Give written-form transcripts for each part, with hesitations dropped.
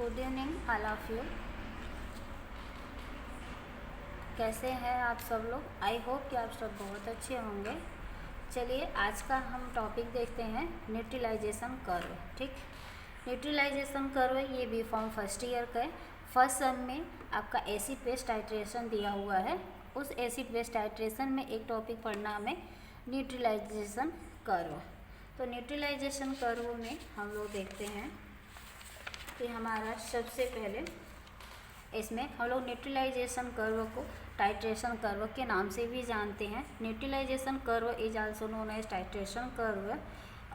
Good evening all of you. कैसे हैं आप सब लोग? आई होप कि आप सब बहुत अच्छे होंगे। चलिए आज का हम टॉपिक देखते हैं न्यूट्रलाइजेशन कर्व। ठीक, न्यूट्रलाइजेशन कर्व ये बी फॉर्म फर्स्ट ईयर का है। फर्स्ट सेम में आपका एसिड बेस टाइट्रेशन दिया हुआ है। उस एसिड बेस टाइट्रेशन में एक टॉपिक पढ़ना हमें न्यूट्रलाइजेशन कर्व। तो न्यूट्रलाइजेशन कर्व में हम लोग देखते हैं कि हमारा सबसे पहले इसमें हम लोग न्यूट्रलाइजेशन कर्व को टाइट्रेशन कर्व के नाम से भी जानते हैं। Neutralization curve is also known as titration curve.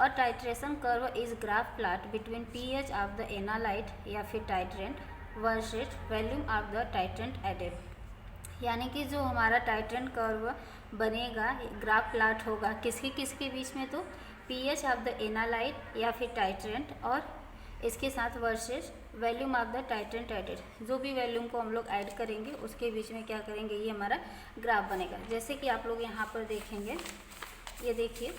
और titration curve is graph plot between pH of the analyte या फिर titrant versus volume of the titrant added. यानी कि जो हमारा टाइट्रेंट कर्व बनेगा ग्राफ प्लॉट होगा किसके बीच में, तो पीएच ऑफ द एनालाइट या फिर टाइट्रेंट और इसके साथ versus volume of the titrant added. जो भी वॉल्यूम को हम लोग ऐड करेंगे उसके बीच में क्या करेंगे, ये हमारा ग्राफ बनेगा। जैसे कि आप लोग यहाँ पर देखेंगे, ये देखिए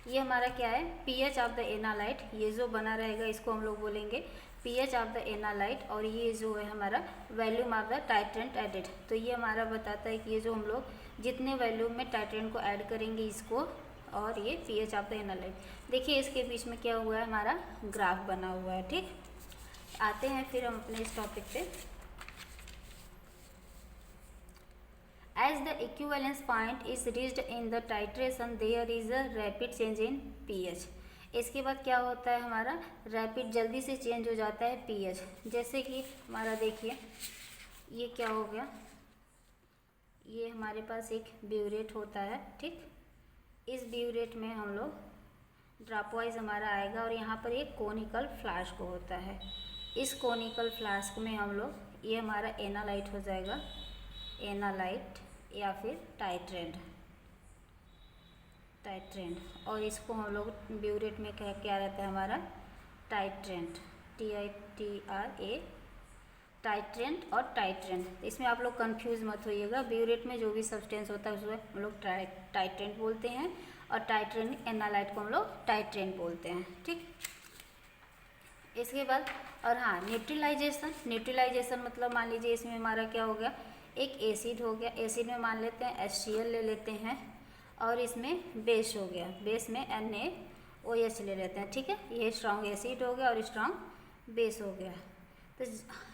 ये हमारा क्या है, पीएच ऑफ द एनालाइट। ये जो बना रहेगा इसको हम लोग बोलेंगे पीएच ऑफ द एनालाइट, और ये जो है हमारा volume of the titrant added. तो ये हमारा बताता है कि ये जो हम लोग जितने वॉल्यूम में टाइट्रेंट को ऐड करेंगे इसको, और ये पीएच ऑफ द एनालाइट। देखिए इसके बीच में क्या हुआ है, हमारा ग्राफ बना हुआ है। ठीक, आते हैं फिर हम अपने इस टॉपिक पे। As the equivalence point is reached in the titration there is a rapid change in pH. इसके बाद क्या होता है, हमारा रैपिड जल्दी से चेंज हो जाता है पीएच। जैसे कि हमारा देखिए ये क्या हो गया, ये हमारे पास एक ब्यूरेट होता है। ठीक, इस ब्यूरेट में हम लोग ड्रॉप वाइज हमारा आएगा, और यहाँ पर एक कोनिकल फ्लास्क होता है। इस कोनिकल फ्लास्क में हम लोग, ये हमारा एनालाइट हो जाएगा, एनालाइट या फिर टाइट्रेंट, और इसको हम लोग ब्यूरेट में क्या रहता है हमारा टाइट्रेंट, TITRA, टाइट्रेंट और टाइट्रेंट। इसमें आप लोग कंफ्यूज मत होइएगा। ब्यूरेट में जो भी सब्सटेंस होता है उसको हम लोग टाइट्रेंट बोलते हैं, और टाइट्रेंट एनालाइट को हम लोग टाइट्रेंट बोलते हैं। ठीक, इसके बाद और हाँ, न्यूट्रलाइजेशन मतलब मान लीजिए इसमें हमारा क्या हो गया, एक एसिड हो गया। एसिड में मान लेते हैं HCl ले लेते हैं, और इसमें बेस हो गया, बेस में NaOH ले लेते हैं। ठीक है, ये स्ट्रॉन्ग एसिड हो गया और स्ट्रॉन्ग बेस हो गया। तो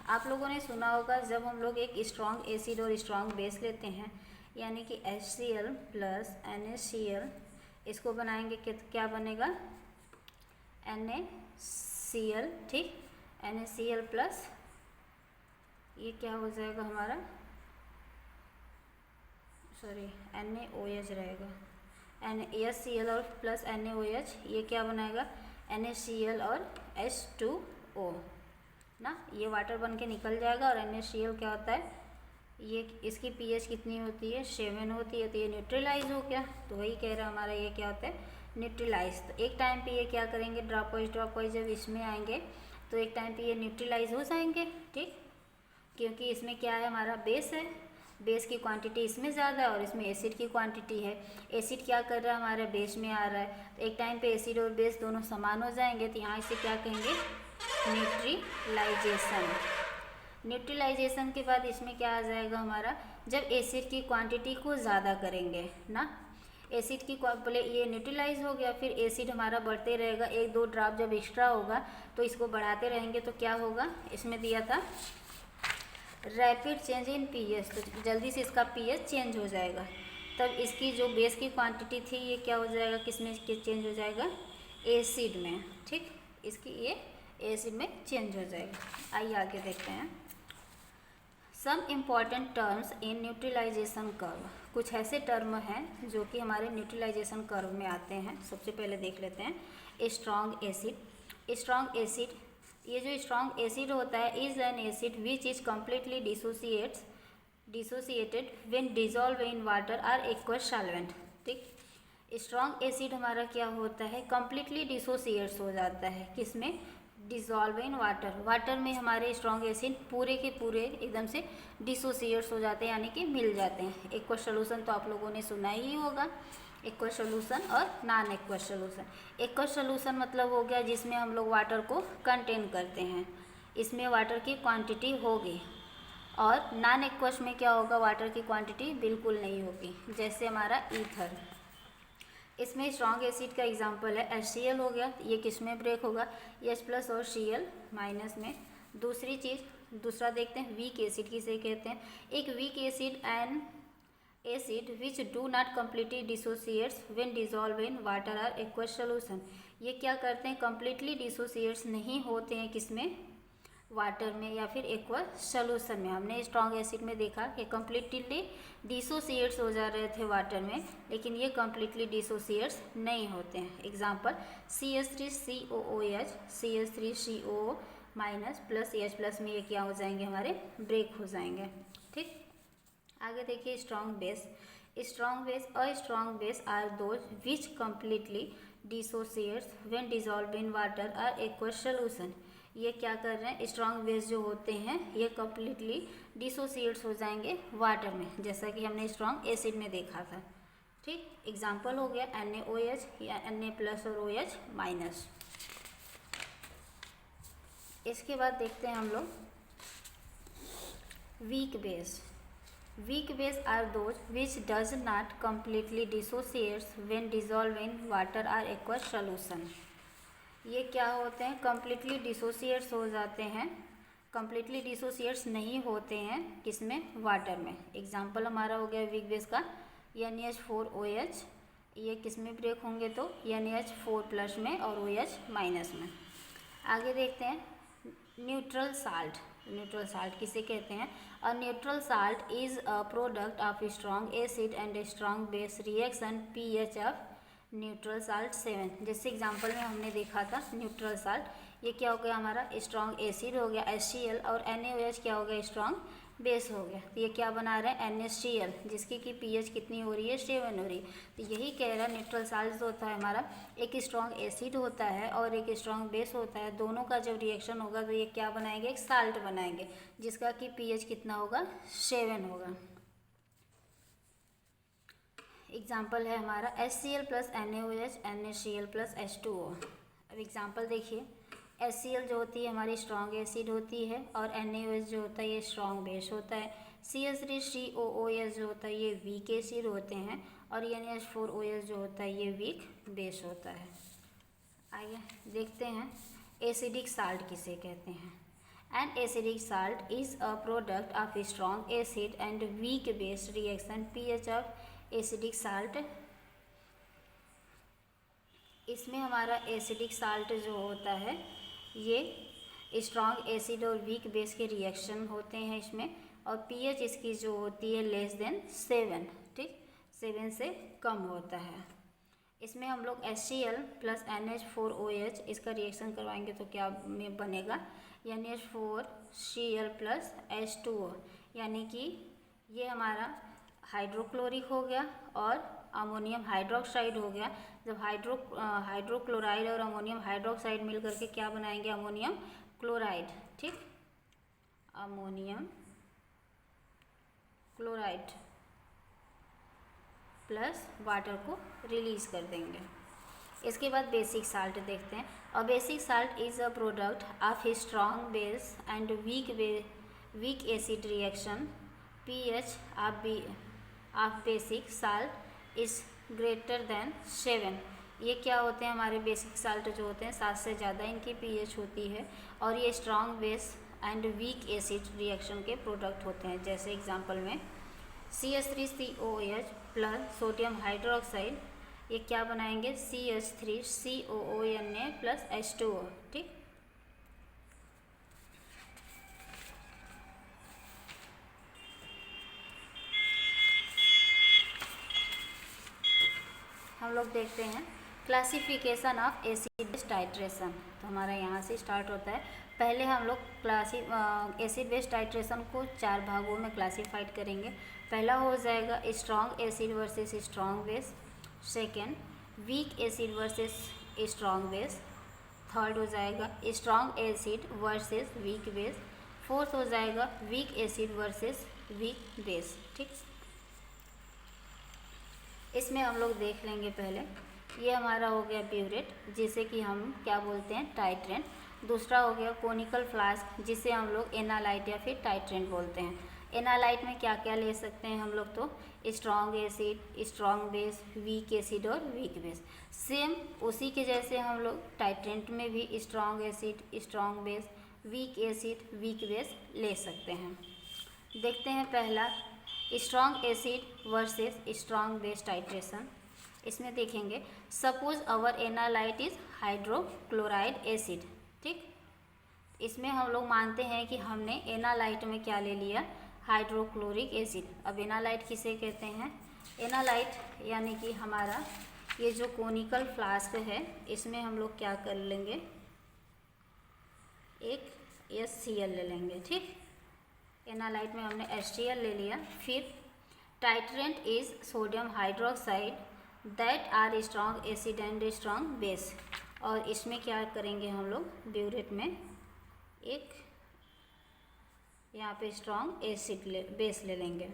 आप लोगों ने सुना होगा जब हम लोग एक स्ट्रॉन्ग एसिड और स्ट्रॉन्ग बेस लेते हैं, यानी कि HCl प्लस NaCl, इसको बनाएंगे क्या बनेगा, NaCl। ठीक, NaCl प्लस ये क्या हो जाएगा हमारा, सॉरी NaOH रहेगा, HCl और प्लस NaOH, ये क्या बनाएगा NaCl और H2O ना, ये वाटर बन के निकल जाएगा। और NaCl क्या होता है, ये इसकी pH कितनी होती है, 7 होती है। तो ये न्यूट्रलाइज हो गया। तो वही कह रहा है हमारा, ये क्या होता है न्यूट्रलाइज। तो एक टाइम पे ये क्या करेंगे, ड्रॉप वाइज जब इसमें आएंगे तो एक टाइम पे ये न्यूट्रलाइज हो जाएंगे। ठीक, क्योंकि इसमें क्या है, हमारा बेस है, बेस की क्वांटिटी इसमें ज़्यादा है और इसमें एसिड की क्वांटिटी है। एसिड क्या कर रहा है, हमारे बेस में आ रहा है। तो एक टाइम पे एसिड और बेस दोनों समान हो जाएंगे। तो यहाँ इसे क्या कहेंगे, न्यूट्रलाइजेशन। न्यूट्रलाइजेशन के बाद इसमें क्या आ जाएगा हमारा, जब एसिड की क्वांटिटी को ज़्यादा करेंगे ना, एसिड की पहले ये न्यूट्रलाइज हो गया, फिर एसिड हमारा बढ़ते रहेगा, 1-2 ड्रॉप जब एक्स्ट्रा होगा तो इसको बढ़ाते रहेंगे। तो क्या होगा, इसमें दिया था रैपिड चेंज इन पीएच, तो जल्दी से इसका पीएच चेंज हो जाएगा। तब इसकी जो बेस की क्वांटिटी थी ये क्या हो जाएगा, किस में चेंज हो जाएगा, एसिड में। ठीक, इसकी ये एसिड में चेंज हो जाएगा। आइए आगे देखते हैं some important terms in neutralization curve. कुछ ऐसे टर्म हैं जो कि हमारे न्यूट्रलाइजेशन कर्व में आते हैं। सबसे पहले देख लेते हैं स्ट्रॉन्ग एसिड। स्ट्रॉन्ग एसिड, ये जो स्ट्रॉन्ग एसिड होता है is an acid which is completely dissociated when dissolve in water or aqueous solvent. ठीक, स्ट्रॉन्ग एसिड हमारा क्या होता है, कम्प्लीटली डिसोसिएट्स हो जाता है, किसमें, डिजॉल्व इन वाटर। वाटर में हमारे स्ट्रॉन्ग एसिड पूरे के पूरे एकदम से डिसोसिएट्स हो जाते हैं, यानी कि मिल जाते हैं। एक्वस सॉल्यूशन तो आप लोगों ने सुना ही होगा, एक्वस सॉल्यूशन और non aqueous solution. Aqueous solution मतलब हो गया जिसमें हम लोग वाटर को कंटेन करते हैं, इसमें वाटर की क्वांटिटी होगी, और नॉन एक्वस में क्या होगा, वाटर की क्वांटिटी बिल्कुल नहीं होगी, जैसे हमारा ईथर। इसमें स्ट्रॉन्ग एसिड का एग्जांपल है HCl हो गया, ये किस में ब्रेक होगा, H+ और Cl- में। दूसरी चीज़, दूसरा देखते हैं वीक एसिड किसे कहते हैं। एक weak acid an acid which do not completely dissociates when dissolve in water or aqueous solution. ये क्या करते हैं, कम्प्लीटली डिसोसिएट्स नहीं होते हैं किसमें, वाटर में या फिर एक्वस सोल्यूशन में। हमने स्ट्रॉन्ग एसिड में देखा कि कम्प्लीटली डिसोसिएट्स हो जा रहे थे वाटर में, लेकिन ये कम्प्लीटली डिसोसिएट्स नहीं होते हैं। Example CH3COOH, CH3CO- plus H+ में ये क्या हो जाएंगे, हमारे ब्रेक हो जाएंगे। ठीक, आगे देखिए strong base. Strong base, a strong base are those which completely dissociates when dissolve in water or aqueous solution. ये क्या कर रहे हैं, स्ट्रॉन्ग बेस जो होते हैं ये कम्प्लीटली डिसोसिएट्स हो जाएंगे वाटर में, जैसा कि हमने स्ट्रॉन्ग एसिड में देखा था। ठीक, एग्जाम्पल हो गया NaOH या Na+ और OH-। इसके बाद देखते हैं हम लोग weak base. Weak base are those which does not completely dissociates when dissolve in water or aqueous solution. ये क्या होते हैं, कम्प्लीटली डिसोसिएट्स हो जाते हैं, कम्प्लीटली डिसोसिएट्स नहीं होते हैं किसमें, वाटर में। एग्जाम्पल हमारा हो गया वीक बेस का NaH4OH, ये किस में ब्रेक होंगे, तो NaH4+ में और OH- में। आगे देखते हैं न्यूट्रल साल्ट। न्यूट्रल साल्ट किसे कहते हैं, a neutral salt is a product of strong acid and strong base reaction pH of neutral salt 7। जैसे एग्जांपल में हमने देखा था न्यूट्रल साल्ट, ये क्या हो गया, हमारा स्ट्रॉन्ग एसिड हो गया HCl, और NaOH क्या हो गया, स्ट्रॉन्ग बेस हो गया। तो ये क्या बना रहे हैं, NaCl, जिसकी कि pH कितनी हो रही है, 7 हो रही है। तो यही कह रहा है न्यूट्रल साल्ट जो होता है हमारा, एक स्ट्रॉन्ग एसिड होता है और एक स्ट्रॉन्ग बेस होता है, दोनों का जब रिएक्शन होगा तो ये क्या बनाएंगे, एक साल्ट बनाएंगे, जिसका कि pH कितना होगा, 7 होगा। एग्जाम्पल है हमारा HCl + NaOH, NaCl + H2O। अब एग्जाम्पल देखिए, HCl जो होती है हमारी स्ट्रॉन्ग एसिड होती है, और NaOH जो होता है ये स्ट्रॉन्ग बेस होता है। CH3COOH जो होता है ये वीक एसिड होते हैं, और NaH4OH जो होता है ये वीक बेस होता है। आइए देखते हैं एसिडिक साल्ट किसे कहते हैं। An acidic salt is a product of strong acid and weak base reaction pH of acidic salt. इसमें हमारा एसिडिक साल्ट जो होता है ये स्ट्रॉन्ग एसिड और वीक बेस के रिएक्शन होते हैं इसमें, और pH इसकी जो होती है <7। ठीक, 7 से कम होता है। इसमें हम लोग HCl + NH4OH इसका रिएक्शन करवाएंगे तो क्या में बनेगा, NH4Cl + H2O, यानी कि ये हमारा हाइड्रोक्लोरिक हो गया और अमोनियम हाइड्रोक्साइड हो गया। जब हाइड्रोक्लोराइड और अमोनियम हाइड्रोक्साइड मिल करके क्या बनाएंगे, अमोनियम क्लोराइड। ठीक, अमोनियम क्लोराइड प्लस वाटर को रिलीज कर देंगे। इसके बाद बेसिक साल्ट देखते हैं। A basic salt is a product of strong base and weak acid reaction pH of basic salt is greater than 7। ये क्या होते हैं, हमारे बेसिक साल्ट जो होते हैं 7 से ज़्यादा इनकी pH होती है, और ये strong base and weak acid reaction के प्रोडक्ट होते हैं। जैसे एग्जांपल में CH3COOH + सोडियम हाइड्रोक्साइड, ये क्या बनाएंगे, CH3COONA + H2O। ठीक, हम लोग देखते हैं classification of acid base titration. तो हमारा यहाँ से स्टार्ट होता है। पहले हम लोग एसिड बेस टाइट्रेशन को 4 भागों में क्लासीफाइड करेंगे। पहला हो जाएगा strong acid versus strong base, second weak acid versus strong base, third हो जाएगा strong acid versus weak base, fourth हो जाएगा weak acid versus weak base. ठीक, इसमें हम लोग देख लेंगे पहले, ये हमारा हो गया ब्यूरेट, जिसे कि हम क्या बोलते हैं, टाइट्रेंट। दूसरा हो गया कोनिकल फ्लास्क, जिसे हम लोग एनालाइट या फिर टाइट्रेंट बोलते हैं। एनालाइट में क्या क्या ले सकते हैं हम लोग, तो strong acid, strong base, weak acid और वीक बेस। सेम उसी के जैसे हम लोग टाइट्रेंट में भी strong acid, strong base, weak acid, weak base ले सकते हैं। देखते हैं पहला strong acid versus strong base titration. इसमें देखेंगे suppose our analyte is hydrochloride acid, ठीक। इसमें हम लोग मानते हैं कि हमने एनालाइट में क्या ले लिया, हाइड्रोक्लोरिक एसिड। अब एनालाइट किसे कहते हैं, एनालाइट यानी कि हमारा ये जो कोनिकल फ्लास्क है, इसमें हम लोग क्या कर लेंगे, एक HCl ले लेंगे, ठीक। एनालाइट में हमने HCl ले लिया। फिर titrant is sodium hydroxide that are strong acid and strong base. और इसमें क्या करेंगे हम लोग, ब्यूरेट में एक यहाँ पे स्ट्रॉन्ग एसिड बेस ले लेंगे,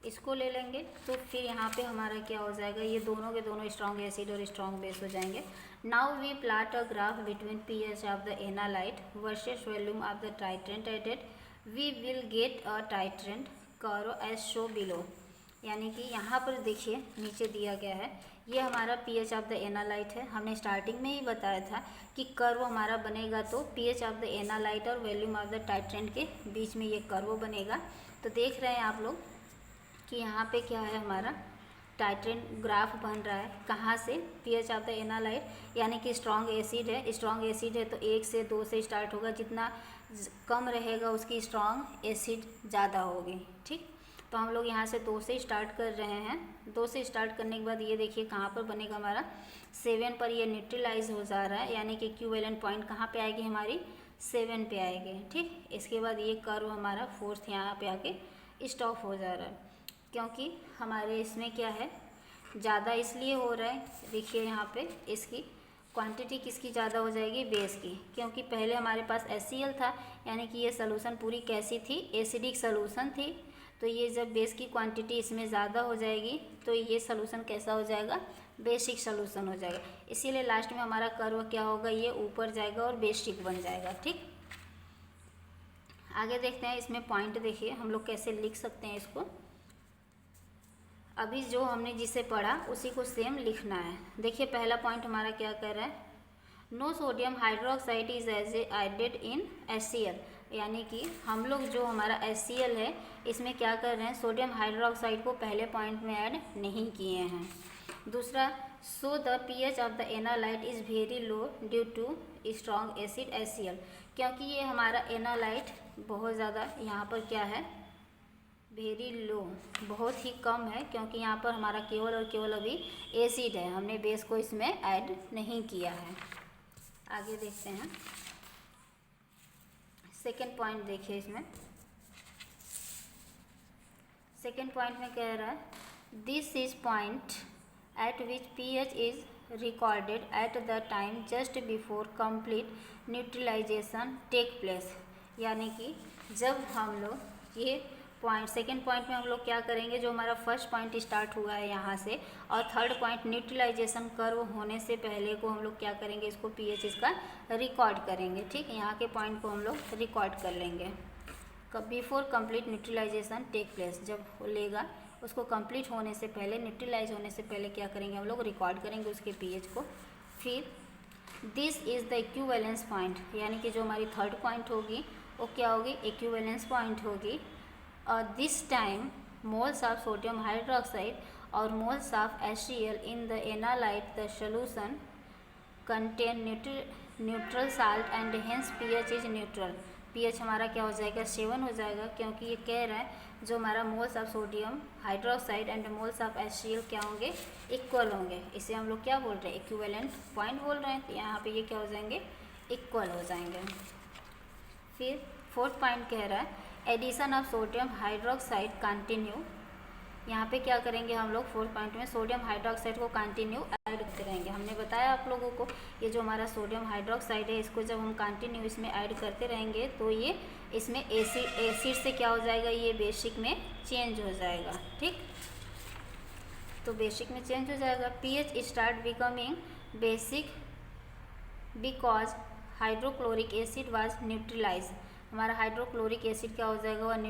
इसको ले लेंगे। तो फिर यहाँ पे हमारा क्या हो जाएगा, ये दोनों के दोनों स्ट्रॉन्ग एसिड और स्ट्रॉन्ग बेस हो जाएंगे। Now we plot a graph between pH of the analyte versus volume of the titrant added, we will get a titrant curve as show below. यानी कि यहाँ पर देखिए नीचे दिया गया है, ये हमारा pH ऑफ द एनालाइट है। हमने स्टार्टिंग में ही बताया था कि कर्व हमारा बनेगा तो pH ऑफ द एनालाइट और वॉल्यूम ऑफ द टाइट्रेंट के बीच में ये कर्व बनेगा। तो देख रहे हैं आप लोग कि यहाँ पे क्या है, हमारा टाइट्रेंट ग्राफ बन रहा है। कहाँ से, pH ऑफ द एनालाइट, यानी कि स्ट्रॉन्ग एसिड है, स्ट्रॉन्ग एसिड है तो 1 से 2 से स्टार्ट होगा, जितना कम रहेगा उसकी स्ट्रॉन्ग एसिड ज़्यादा होगी, ठीक। तो हम लोग यहाँ से 2 से स्टार्ट कर रहे हैं। 2 से स्टार्ट करने के बाद ये देखिए कहाँ पर बनेगा हमारा, 7 पर ये न्यूट्रलाइज हो जा रहा है, यानी कि इक्विवेलेंट पॉइंट कहाँ पे आएगी हमारी, 7 पे आएगी, ठीक। इसके बाद ये कर्व हमारा 4th यहाँ पे आके स्टॉप हो जा रहा है, क्योंकि हमारे इसमें क्या है, ज़्यादा इसलिए हो रहा है, देखिए यहाँ पे इसकी क्वांटिटी किसकी ज़्यादा हो जाएगी, बेस की, क्योंकि पहले हमारे पास HCl था, यानी कि ये सॉल्यूशन पूरी कैसी थी, एसिडिक सॉल्यूशन थी। तो ये जब बेस की क्वांटिटी इसमें ज़्यादा हो जाएगी तो ये सॉल्यूशन कैसा हो जाएगा, बेसिक सॉल्यूशन हो जाएगा। इसीलिए लास्ट में हमारा कर्व क्या होगा, ये ऊपर जाएगा और बेसिक बन जाएगा, ठीक। आगे देखते हैं, इसमें पॉइंट देखिए हम लोग कैसे लिख सकते हैं इसको। अभी जो हमने जिसे पढ़ा उसी को सेम लिखना है। देखिए पहला पॉइंट हमारा क्या कर रहा है, no sodium hydroxide is as added in HCl, यानी कि हम लोग जो हमारा HCl है इसमें क्या कर रहे हैं, सोडियम हाइड्रोक्साइड को पहले पॉइंट में ऐड नहीं किए हैं। दूसरा, so the pH of the analyte is very low due to strong acid HCl, क्योंकि ये हमारा एनालाइट बहुत ज़्यादा यहाँ पर क्या है, वेरी लो, बहुत ही कम है, क्योंकि यहाँ पर हमारा केवल और केवल अभी एसिड है, हमने बेस को इसमें ऐड नहीं किया है। आगे देखते हैं, सेकेंड पॉइंट देखिए इसमें। सेकेंड पॉइंट में कह रहा है, this is point at which pH is recorded at the time just before complete neutralization take place, यानी कि जब हम लोग ये पॉइंट, सेकेंड पॉइंट में हम लोग क्या करेंगे, जो हमारा फर्स्ट पॉइंट स्टार्ट हुआ है यहाँ से, और थर्ड पॉइंट न्यूट्रलाइजेशन कर्व होने से पहले को हम लोग क्या करेंगे, इसको pH इसका रिकॉर्ड करेंगे, ठीक। यहाँ के पॉइंट को हम लोग रिकॉर्ड कर लेंगे। Before complete neutralization take place, जब लेगा उसको कंप्लीट होने से पहले, न्यूट्रलाइज होने से पहले क्या करेंगे हम लोग, रिकॉर्ड करेंगे उसके pH को। फिर this is the equivalence point, यानी कि जो हमारी थर्ड पॉइंट होगी वो क्या होगी, इक्विवेलेंस पॉइंट होगी। This time moles of sodium hydroxide or moles of HCl in the analyte the solution contain neutral salt and hence pH is neutral। pH हमारा क्या हो जाएगा, 7 हो जाएगा, क्योंकि ये कह रहा है जो हमारा moles of sodium hydroxide and moles of HCl क्या होंगे, इक्वल होंगे। इसे हम लोग क्या बोल रहे हैं, इक्विवेलेंट पॉइंट बोल रहे हैं। तो यहाँ पे ये क्या हो जाएंगे, इक्वल हो जाएंगे। फिर फोर्थ पॉइंट कह रहा है, addition of sodium hydroxide continue, यहाँ पे क्या करेंगे हम लोग, फोर्थ पॉइंट में सोडियम हाइड्रोक्साइड को कंटिन्यू ऐड करते रहेंगे। हमने बताया आप लोगों को, ये जो हमारा सोडियम हाइड्रोक्साइड है इसको जब हम कंटिन्यू इसमें ऐड करते रहेंगे तो ये इसमें एसिड से क्या हो जाएगा, ये बेसिक में चेंज हो जाएगा, ठीक। तो बेसिक में चेंज हो जाएगा। pH start becoming basic because hydrochloric acid was neutralize, हमारा हाइड्रोक्लोरिक एसिड क्या हो जाएगा, वह